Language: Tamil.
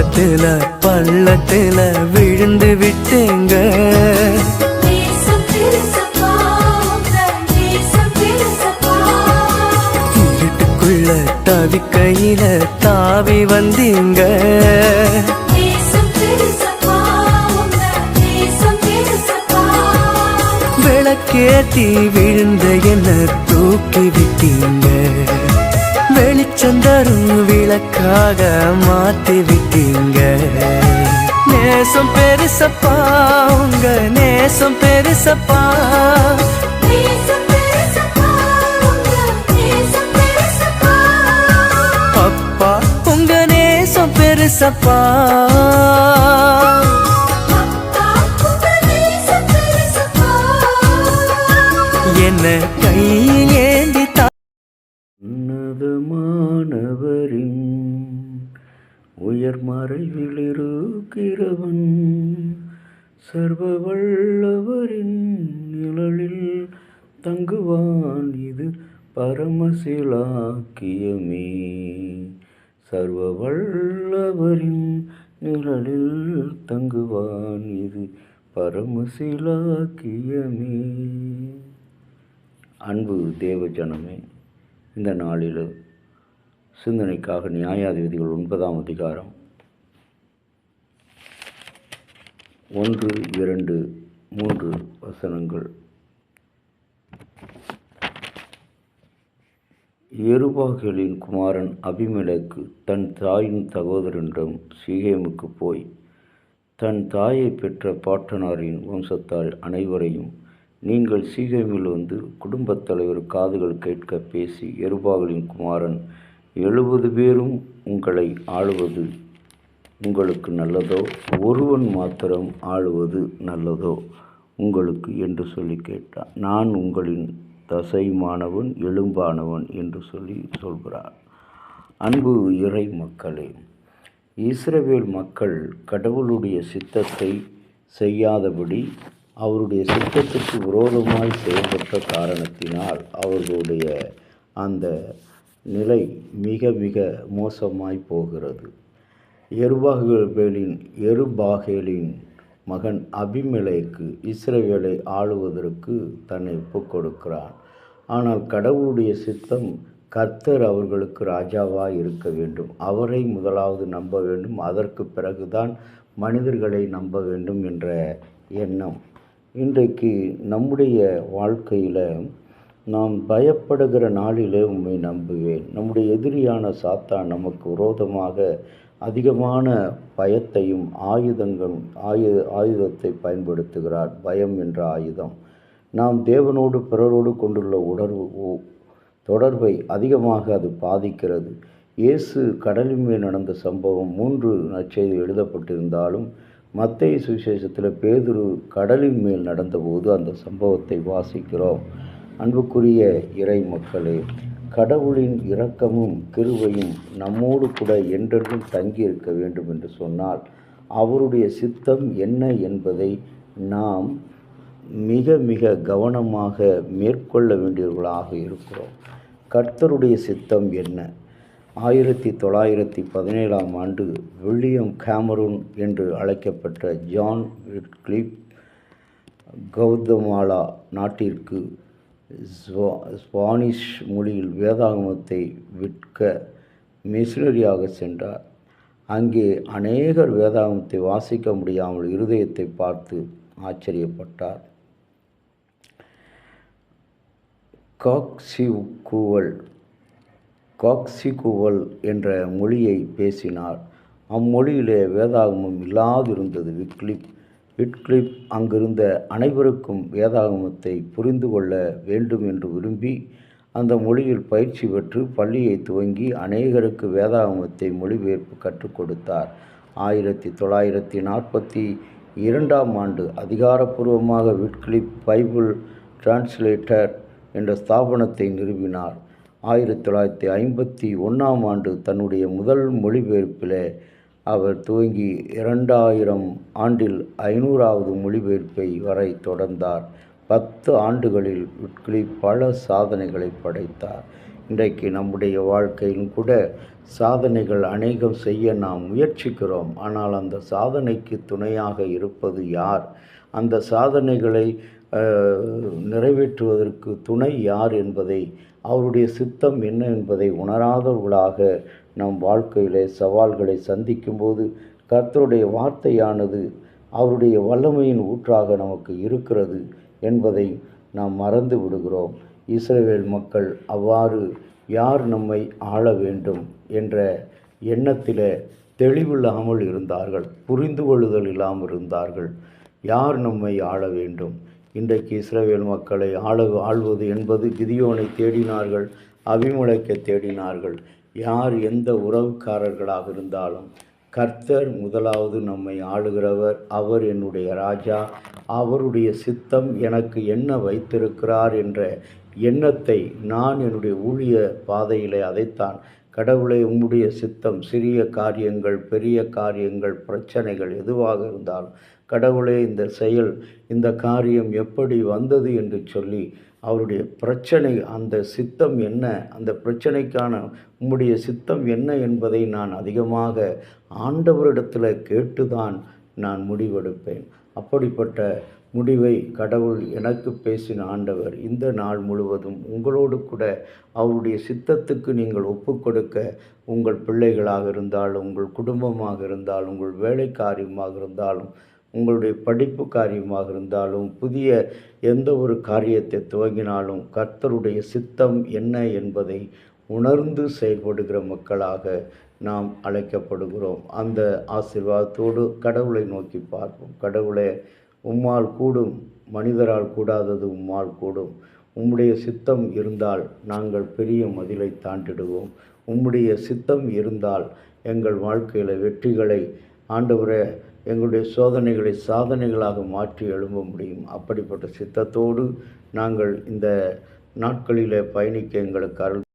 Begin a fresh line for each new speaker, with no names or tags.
பாவத்துல பள்ளத்துல விழுந்து விட்டேங்க. இருட்டுக்குள்ள தவிக்கையில தாவி வந்தீங்க. விளக்கேத்தி விழுந்த என்ன தூக்கி விட்டீங்க. வெளிச்சந்தரும் விளக்காக மாத்தி விட்டீங்க. நேசம் பெருசப்பா, உங்க நேசம் பெருசப்பா. அப்பா உங்க நேசம் பெருசப்பா. என்ன கையில் ஏந்தி உன்னதமானவரின் உயர் மறைவில் இருக்கிறவன், சர்வ வல்லவரின் நிழலில் தங்குவான். இது பரமசிலாக்கியமே. சர்வ வல்லவரின் நிழலில் தங்குவான். இது பரமசிலாக்கியமே. அன்பு தேவ ஜனமே, இந்த நாளில் சிந்தனைக்காக நியாயாதிபதிகள் 9ஆம் அதிகாரம் 1, 2, 3 வசனங்கள். யெருபாகேலின் குமாரன் அபிமெலேக்கு தன் தாயின் சகோதரனிடம் சீகேமுக்கு போய் தன் தாயை பெற்ற பாட்டனாரின் வம்சத்தார் அனைவரையும் நீங்கள் சீகேமில் வந்து குடும்பத் தலைவர் காதுகள் கேட்க பேசி, யெருபாகேலின் குமாரன் 70 பேரும் உங்களை ஆளுவது உங்களுக்கு நல்லதோ, ஒருவன் மாத்திரம் ஆளுவது நல்லதோ உங்களுக்கு என்று சொல்லி கேட்டான். நான் உங்களின் தசைமானவன் எலும்பானவன் என்று சொல்கிறார். அன்பு இறை மக்களே, இஸ்ரவேல் மக்கள் கடவுளுடைய சித்தத்தை செய்யாதபடி அவருடைய சித்தத்துக்கு விரோதமாய் செயல்பட்ட காரணத்தினால் அவர்களுடைய அந்த நிலை மிக மிக மோசமாய் போகிறது. யெருபாகேலின் மகன் அபிமெலேக்கு இஸ்ரவேலை ஆளுவதற்கு தன்னை ஒப்புக் கொடுக்கிறான். ஆனால் கடவுளுடைய சித்தம் கர்த்தர் அவர்களுக்கு ராஜாவாக இருக்க வேண்டும். அவரை முதலாவது நம்ப வேண்டும், அதற்கு பிறகுதான் மனிதர்களை நம்ப வேண்டும் என்ற எண்ணம். இன்றைக்கு நம்முடைய வாழ்க்கையில் நாம் பயப்படுகிற நாளிலே உம்மை நம்புவேன். நம்முடைய எதிரியான சாத்தான் நமக்கு விரோதமாக அதிகமான பயத்தையும் ஆயுதத்தை பயன்படுத்துகிறார். பயம் என்ற ஆயுதம் நாம் தேவனோடு பிறரோடு கொண்டுள்ள தொடர்பை அதிகமாக அது பாதிக்கிறது. இயேசு கடலின் மேல் நடந்த சம்பவம் 3 நற்செய்தி எழுதப்பட்டிருந்தாலும் மத்தேயு சுவிசேஷத்தில் பேதுரு கடலின் மேல் நடந்தபோது அந்த சம்பவத்தை வாசிக்கிறோம். அன்புக்குரிய இறை மக்களே, கடவுளின் இரக்கமும் கிருபையும் நம்மோடு கூட என்றென்றும் தங்கியிருக்க வேண்டும் என்று சொன்னால் அவருடைய சித்தம் என்ன என்பதை நாம் மிக மிக கவனமாக மேற்கொள்ள வேண்டியவர்களாக இருக்கிறோம். கர்த்தருடைய சித்தம் என்ன? 1917ஆம் ஆண்டு வில்லியம் கேமரூன் என்று அழைக்கப்பட்ட ஜான் விட்கிளிஃப் கவுதமாலா நாட்டிற்கு ஸ்பானிஷ் மொழியில் வேதாகமத்தை விற்க மிஷனரியாக சென்றார். அங்கே அநேகர் வேதாகமத்தை வாசிக்க முடியாமல் இருதயத்தை பார்த்து ஆச்சரியப்பட்டார். காக்சிகுவல் என்ற மொழியை பேசினார். அம்மொழியிலே வேதாகமம் இல்லாதிருந்தது. விட்கிளிஃப் அங்கிருந்த அனைவருக்கும் வேதாகமத்தை புரிந்து கொள்ள வேண்டும் என்று விரும்பி அந்த மொழியில் பயிற்சி பெற்று பள்ளியை துவங்கி அநேகருக்கு வேதாகமத்தை மொழிபெயர்ப்பு கற்றுக் கொடுத்தார். 1942ஆம் ஆண்டு அதிகாரப்பூர்வமாக விட்கிளிஃப் பைபிள் டிரான்ஸ்லேட்டர் என்ற ஸ்தாபனத்தை நிறுவினார். 1951ஆம் ஆண்டு தன்னுடைய முதல் மொழிபெயர்ப்பில் அவர் துவங்கி 2000 ஆண்டில் 500வது மொழிபெயர்ப்பை வரை தொடர்ந்தார். 10 ஆண்டுகளில் விட்கிளிஃப் பல சாதனைகளை படைத்தார். இன்றைக்கு நம்முடைய வாழ்க்கையிலும் கூட சாதனைகள் அநேகம் செய்ய நாம் முயற்சிக்கிறோம். ஆனால் அந்த சாதனைக்கு துணையாக இருப்பது யார்? அந்த சாதனைகளை நிறைவேற்றுவதற்கு துணை யார் என்பதை, அவருடைய சித்தம் என்ன என்பதை உணராதவர்களாக நம் வாழ்க்கையிலே சவால்களை சந்திக்கும்போது கர்த்தருடைய வார்த்தையானது அவருடைய வல்லமையின் ஊற்றாக நமக்கு இருக்கிறது என்பதை நாம் மறந்து விடுகிறோம். இஸ்ரவேல் மக்கள் அவ்வாறு யார் நம்மை ஆள வேண்டும் என்ற எண்ணத்திலே தெளிவில்லாமல் இருந்தார்கள், புரிந்து கொள்ளுதல் இல்லாமல் இருந்தார்கள். யார் நம்மை ஆள வேண்டும்? இன்றைக்கு இஸ்ரவேல் மக்களை ஆள்வது என்பது கிதியோனை தேடினார்கள், அபிமெலேக்கை தேடினார்கள். யார் எந்த உறவுக்காரர்களாக இருந்தாலும் கர்த்தர் முதலாவது நம்மை ஆளுகிறவர். அவர் என்னுடைய ராஜா. அவருடைய சித்தம் எனக்கு என்ன வைத்திருக்கிறார் என்ற எண்ணத்தை நான் என்னுடைய ஊழிய பாதையிலே அதைத்தான், கடவுளே உம்முடைய சித்தம், சிறிய காரியங்கள், பெரிய காரியங்கள், பிரச்சனைகள் எதுவாக இருந்தாலும் கடவுளே இந்த செயல், இந்த காரியம் எப்படி வந்தது என்று சொல்லி அவருடைய பிரச்சனை, அந்த சித்தம் என்ன, அந்த பிரச்சனைக்கான உம்முடைய சித்தம் என்ன என்பதை நான் அதிகமாக ஆண்டவரிடத்தில் கேட்டுதான் நான் முடிவெடுப்பேன். அப்படிப்பட்ட முடிவை கடவுள் எனக்கு பேசின ஆண்டவர் இந்த நாள் முழுவதும் உங்களோடு கூட அவருடைய சித்தத்துக்கு நீங்கள் ஒப்பு கொடுக்க, உங்கள் பிள்ளைகளாக இருந்தாலும், உங்கள் குடும்பமாக இருந்தாலும், உங்கள் வேலை காரியமாக இருந்தாலும், உங்களுடைய படிப்பு காரியமாக இருந்தாலும், புதிய எந்த ஒரு காரியத்தை துவங்கினாலும் கர்த்தருடைய சித்தம் என்ன என்பதை உணர்ந்து செயல்படுகிற மக்களாக நாம் அழைக்கப்படுகிறோம். அந்த ஆசீர்வாதத்தோடு கடவுளை நோக்கி பார்ப்போம். கடவுளே, உம்மால் கூடும், மனிதரால் கூடாதது உம்மால் கூடும். உம்முடைய சித்தம் இருந்தால் நாங்கள் பெரிய மதிலை தாண்டிடுவோம். உம்முடைய சித்தம் இருந்தால் எங்கள் வாழ்க்கையில் வெற்றிகளை, ஆண்டவரே, எங்களுடைய சோதனைகளை சாதனைகளாக மாற்றி எழும்ப முடியும். அப்படிப்பட்ட சித்தத்தோடு நாங்கள் இந்த நாட்களில் பயணிக்க எங்களுக்கு அருள்